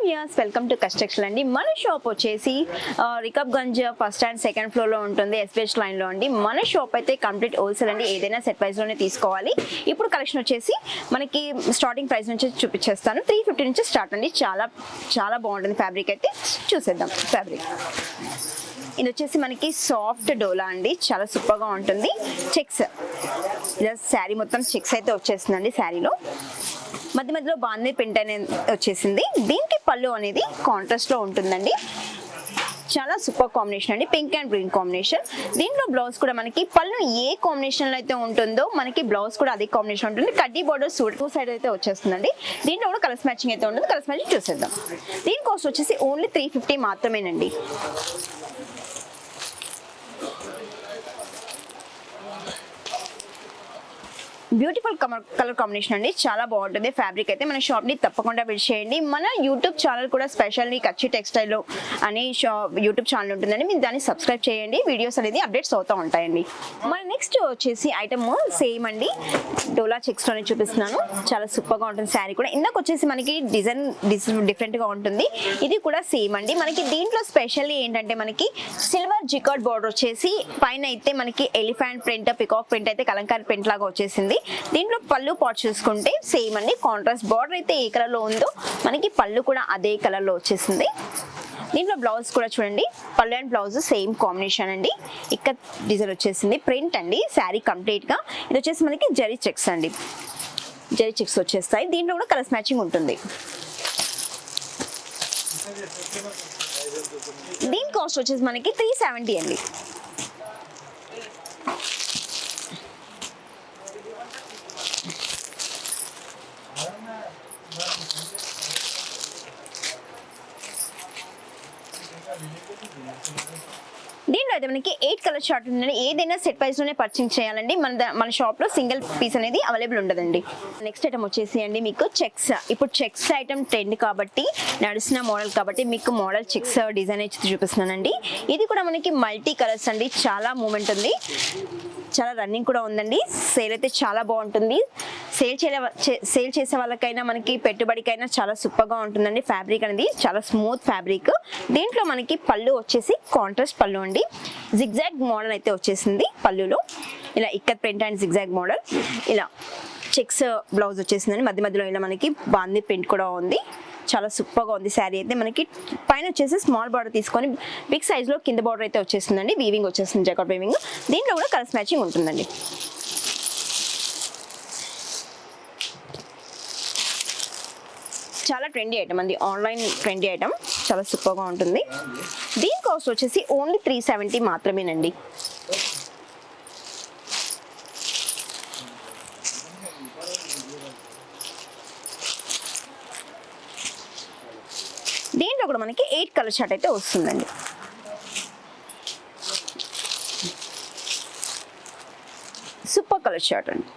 Viewers welcome to construction అండి. మన shop వచ్చేసి Rikabganj first and second floor లో ఉంటుంది, ఎస్బిహెచ్ లైన్ లో అండి. మన షాప్ అయితే కంప్లీట్ హోల్సేల్ అండి, ఏదైనా సెట్ ప్రైస్ లోనే తీసుకోవాలి. ఇప్పుడు కలెక్షన్ వచ్చేసి మనకి స్టార్టింగ్ ప్రైస్ నుంచి చూపించేస్తాను. 350 నుంచి స్టార్ట్ అండి. చాలా చాలా బాగుంటుంది ఫ్యాబ్రిక్ అయితే. చూసేద్దాం ఫ్యాబ్రిక్. ఇది వచ్చేసి మనకి సాఫ్ట్ డోలా అండి, చాలా సూపర్ గా ఉంటుంది. చెక్స్ శారీ మొత్తం చెక్స్ అయితే వచ్చేస్తుందండి. శారీలో మధ్య మధ్యలో బాందీ ప్రింట్ అనేది వచ్చేసింది. దీనికి పళ్ళు అనేది కాంట్రాస్ట్ లో ఉంటుందండి. చాలా సూపర్ కాంబినేషన్ అండి, పింక్ అండ్ గ్రీన్ కాంబినేషన్. దీంట్లో బ్లౌజ్ కూడా మనకి పళ్ళు ఏ కాంబినేషన్ లో అయితే ఉంటుందో మనకి బ్లౌజ్ కూడా అదే కాంబినేషన్ ఉంటుంది. కడ్డీ బోర్డర్ టూ సైడ్ అయితే వచ్చేస్తుందండి. దీంట్లో కూడా కలర్స్ మ్యాచింగ్ అయితే ఉంటుంది. కలర్స్ మ్యాచింగ్ చూసేద్దాం. దీని కాస్ట్ వచ్చేసి ఓన్లీ 350 మాత్రమేనండి. బ్యూటిఫుల్ కలర్ కాంబినేషన్ అండి, చాలా బాగుంటుంది ఫ్యాబ్రిక్ అయితే. మన షాప్ ని తప్పకుండా విజిట్ చేయండి. మన యూట్యూబ్ ఛానల్ కూడా స్పెషల్లీ కచ్చి టెక్స్టైల్ అనే యూట్యూబ్ ఛానల్ ఉంటుందండి, మీరు దాన్ని సబ్స్క్రైబ్ చేయండి. వీడియోస్ అనేది అప్డేట్స్ అవుతూ ఉంటాయండి. మన నెక్స్ట్ వచ్చేసి ఐటమ్ సేమ్ అండి, డోలా చెక్స్ లోనే చూపిస్తున్నాను. చాలా సూపర్ గా ఉంటుంది శారీ కూడా. ఇందాక వచ్చేసి మనకి డిజైన్ డిఫరెంట్ గా ఉంటుంది. ఇది కూడా సేమ్ అండి. మనకి దీంట్లో స్పెషల్లీ ఏంటంటే మనకి సిల్వర్ జికార్డ్ బోర్డర్ వచ్చేసి పైన అయితే మనకి ఎలిఫెంట్ ప్రింట్, పికాక్ ప్రింట్ అయితే కలంకారీ ప్రింట్ లాగా వచ్చేసింది. దీంట్లో పళ్ళు పాట్ చూసుకుంటే సేమ్ అండి, కాంట్రాస్ట్ బార్డర్ అయితే ఏ కలర్ లో ఉందో మనకి పళ్ళు కూడా అదే కలర్ లో వచ్చేసింది. దీంట్లో బ్లౌజ్ కూడా చూడండి, పళ్ళు అండ్ బ్లౌజ్ సేమ్ కాంబినేషన్ అండి. ఇక్కడ డిజైన్ వచ్చేసింది, ప్రింట్ అండి శారీ కంప్లీట్ గా. ఇది వచ్చేసి మనకి జరీ చెక్స్ అండి, జరీ చెక్స్ వచ్చేస్తాయి. దీంట్లో కూడా కలర్స్ మ్యాచింగ్ ఉంటుంది. దీని కాస్ట్ వచ్చేసి మనకి 370 అండి. దీంట్లో అయితే మనకి 8 కలర్ చార్ట్ ఉందండి. ఏదైనా సెట్ ప్రైస్ లోనే పర్చేస్ చేయాలండి. మన షాప్ లో సింగిల్ పీస్ అనేది అవైలబుల్ ఉండదండి. నెక్స్ట్ ఐటమ్ వచ్చేసి అండి మీకు చెక్స్. ఇప్పుడు చెక్స్ ఐటమ్ ట్రెండ్ కాబట్టి, నడుస్తున్న మోడల్ కాబట్టి మీకు మోడల్ చెక్స్ డిజైన్ అయితే చూపిస్తున్నానండి. ఇది కూడా మనకి మల్టీ కలర్స్ అండి, చాలా మూమెంట్ ఉంది, చాలా రన్నింగ్ కూడా ఉందండి. సేల్ అయితే చాలా బాగుంటుంది. సేల్ చేసే వాళ్ళకైనా మనకి పెట్టుబడికైనా చాలా సూపర్ గా ఉంటుందండి. ఫ్యాబ్రిక్ అనేది చాలా స్మూత్ ఫ్యాబ్రిక్. దీంట్లో మనకి పళ్ళు వచ్చేసి కాంట్రాస్ట్ పళ్ళు అండి, జిగ్జాగ్ మోడల్ అయితే వచ్చేసింది. పళ్ళులో ఇలా ikat print and zigzag model, ఇలా చెక్స్ బ్లౌజ్ వచ్చేసిందండి. మధ్య మధ్యలో ఇలా మనకి బాందీ ప్రింట్ కూడా ఉంది. చాలా సూపర్ గా ఉంది శారీ అయితే. మనకి పైన వచ్చేసి స్మాల్ బార్డర్ తీసుకొని బిగ్ సైజ్ లో కింద బార్డర్ అయితే వచ్చేస్తుందండి. వీవింగ్ వచ్చేస్తుంది, జకార్డ్ వీవింగ్. దీంట్లో కూడా కలర్స్ మ్యాచింగ్ ఉంటుందండి. చాలా ట్రెండీ ఐటమ్ అండి, ఆన్లైన్ ట్రెండీ ఐటమ్, చాలా సూపర్ గా ఉంటుంది. దీని కాస్ట్ వచ్చేసి ఓన్లీ 370 మాత్రమేనండి. దీంట్లో కూడా మనకి 8 కలర్ చార్ట్ అయితే వస్తుందండి. సూపర్ కలర్ చార్ట్ అండి.